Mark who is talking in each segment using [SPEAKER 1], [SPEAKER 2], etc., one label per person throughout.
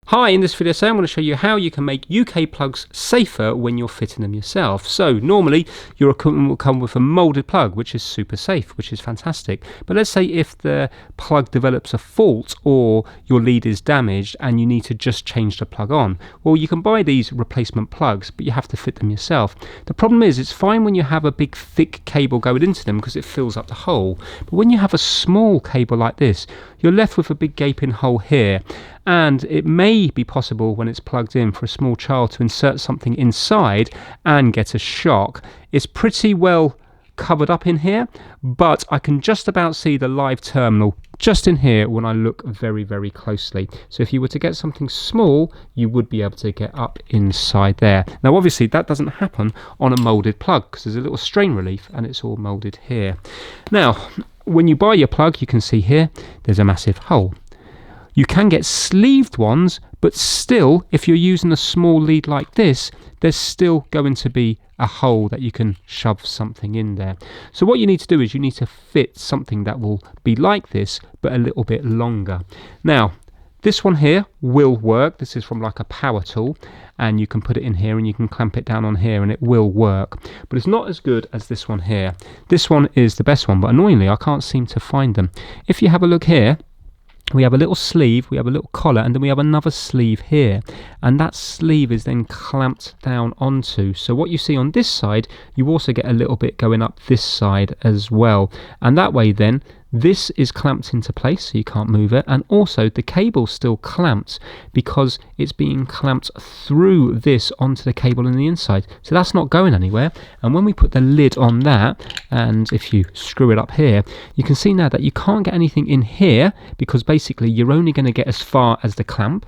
[SPEAKER 1] Hi, in this video I'm going to show you how you can make UK plugs safer when you're fitting them yourself. So normally your equipment will come with a molded plug, which is super safe, which is fantastic. But let's say if the plug develops a fault or your lead is damaged and you need to just change the plug on. Well, you can buy these replacement plugs, but you have to fit them yourself. The problem is it's fine when you have a big thick cable going into them because it fills up the hole. But when you have a small cable like this, you're left with a big gaping hole here. And it may be possible when it's plugged in for a small child to insert something inside and get a shock. It's pretty well covered up in here, but I can just about see the live terminal just in here when I look very, very closely. So if you were to get something small, you would be able to get up inside there. Now obviously that doesn't happen on a molded plug because there's a little strain relief and it's all molded here. Now when you buy your plug, you can see here there's a massive hole. You can get sleeved ones, but still, if you're using a small lead like this, there's still going to be a hole that you can shove something in there. So what you need to do is you need to fit something that will be like this, but a little bit longer. Now, this one here will work. This is from like a power tool, and you can put it in here and you can clamp it down on here and it will work. But it's not as good as this one here. This one is the best one, but annoyingly, I can't seem to find them. If you have a look here, we have a little sleeve, we have a little collar, and then we have another sleeve here, and that sleeve is then clamped down onto. So what you see on this side, you also get a little bit going up this side as well, and that way then this is clamped into place so you can't move it, and also the cable's still clamped because it's being clamped through this onto the cable on the inside, so that's not going anywhere. And when we put the lid on that, and if you screw it up here, you can see now that you can't get anything in here because basically you're only going to get as far as the clamp,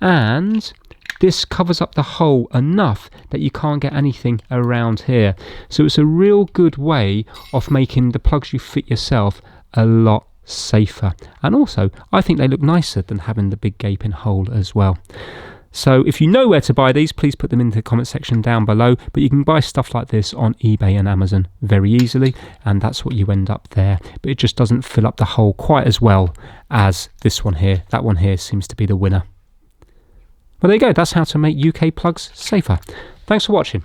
[SPEAKER 1] and this covers up the hole enough that you can't get anything around here. So it's a real good way of making the plugs you fit yourself a lot safer, and also I think they look nicer than having the big gaping hole as well. So if you know where to buy these, please put them in the comment section down below, but you can buy stuff like this on eBay and Amazon very easily, and that's what you end up there, but it just doesn't fill up the hole quite as well as this one here. That one here seems to be the winner. Well, there you go, that's how to make UK plugs safer. Thanks for watching.